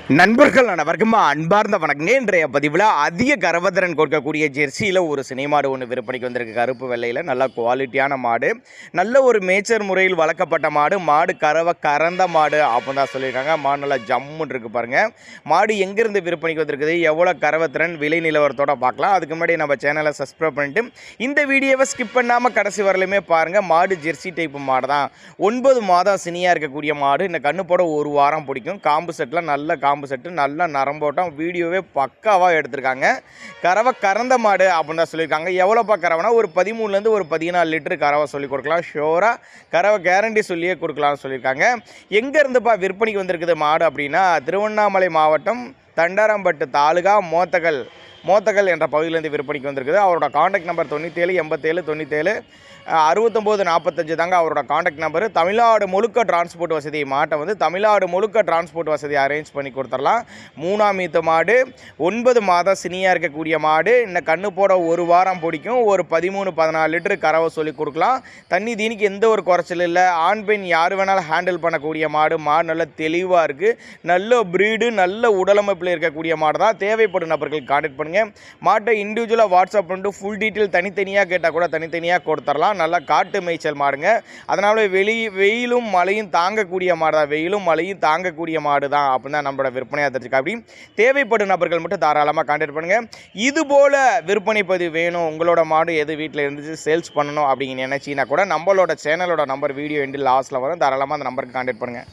நண்பர்கள் அனைவருக்கும் அன்பார்ந்த வணக்கங்க. இன்றைய பதிவில் அதிக கர்வத்திறன் கொடுக்கக்கூடிய ஜெர்சியில் ஒரு சினை மாடு ஒன்று விற்பனைக்கு வந்திருக்கு. கருப்பு வெள்ளையில் நல்ல குவாலிட்டியான மாடு, நல்ல ஒரு மேய்ச்சர் முறையில் வளர்க்கப்பட்ட மாடு. மாடு கறந்த மாடு அப்படின்னு தான் சொல்லியிருக்காங்க. மாடு நல்லா ஜம்முன்னு இருக்குது பாருங்கள். மாடு எங்கேருந்து விற்பனைக்கு வந்திருக்குது, எவ்வளோ கர்வத்திறன், விலை நிலவரத்தோடு பார்க்கலாம். அதுக்கு முன்னாடி நம்ம சேனலை சப்ஸ்கிரைப் பண்ணிட்டு இந்த வீடியோவை ஸ்கிப் பண்ணாமல் கடைசி வரலையுமே பாருங்கள். மாடு ஜெர்சி டைப்பு மாடு தான். 9 மாதம் சினியாக இருக்கக்கூடிய மாடு. இந்த கண்ணு போட ஒரு வாரம் பிடிக்கும். காம்பு செட்டில் நல்ல காம்பு செட்டு, நல்ல நரம்போட்டம். வீடியோவே பக்காவாக எடுத்திருக்காங்க. கறந்த மாடு அப்படின்னு தான் சொல்லியிருக்காங்க. எவ்வளோப்பா கறவைனா ஒரு 13லேருந்து ஒரு 14 லிட்டரு கறவை சொல்லி கொடுக்கலாம். ஷோராக கறவை கேரண்டி சொல்லியே கொடுக்கலாம்னு சொல்லியிருக்காங்க. எங்கேருந்துப்பா விற்பனைக்கு வந்திருக்குது மாடு அப்படின்னா, திருவண்ணாமலை மாவட்டம் தண்டராம்பட்டு தாலுகா மோத்தகல் என்ற பகுதியிலேருந்து விற்பனைக்கு வந்திருக்குது. அவரோட காண்டாக்ட் நம்பர் 97 87 97 69 45 தாங்க அவரோட காண்டாக்ட் நம்பர். தமிழ்நாடு முழுக்க டிரான்ஸ்போர்ட் வசதி, மாட்டை வந்து தமிழ்நாடு முழுக்க டிரான்ஸ்போர்ட் வசதி அரேஞ்ச் பண்ணி கொடுத்துடலாம். 3ஆம் ஈத்து மாடு, 9 மாதம் சினியாக இருக்கக்கூடிய மாடு. இந்த கண்ணு போட ஒரு வாரம் பிடிக்கும். ஒரு 13-14 லிட்டரு கறவை சொல்லி கொடுக்கலாம். தண்ணி தீனிக்கு எந்த ஒரு குறைச்சல் இல்லை. ஆண் பெண் யார் வேணாலும் ஹேண்டில் பண்ணக்கூடிய மாடு. மாடு நல்ல தெளிவாக இருக்குது. நல்ல ப்ரீடு, நல்ல உடலமைப்பில் இருக்கக்கூடிய மாடு தான். தேவைப்படும் நபர்கள் காண்டாக்ட் பண்ணுங்கள். மாட்டை இண்டிவிஜுவலாக வாட்ஸ்அப் பண்ணிட்டு ஃபுல் டீட்டெயில் தனித்தனியாக கேட்டால் கூட தனித்தனியாக கொடுத்துடலாம். நல்லா காட்டு மேய்ச்சல் மாடுங்க. அதனால வெயிலும் மழையும் தாங்கக்கூடிய மாடு தான். வெயிலும் மழையும் தாங்கக்கூடிய மாடு தான் அப்படின்னு தான் நம்மளோட விற்பனையாக தெரிஞ்சுக்கா. அப்படி தேவைப்படும் நபர்கள் மட்டும் தாராளமாக கான்டாக்ட் பண்ணுங்கள். இது போல் விற்பனை பதிவு வேணும், உங்களோட மாடு எது வீட்டில் இருந்துச்சு சேல்ஸ் பண்ணணும் அப்படிங்கிற நினச்சின்னா கூட நம்மளோட சேனலோட நம்பர் வீடியோ எண்டில் லாஸ்ட்டில் வரும். தாராளமாக அந்த நம்பருக்கு கான்டாக்ட் பண்ணுங்கள்.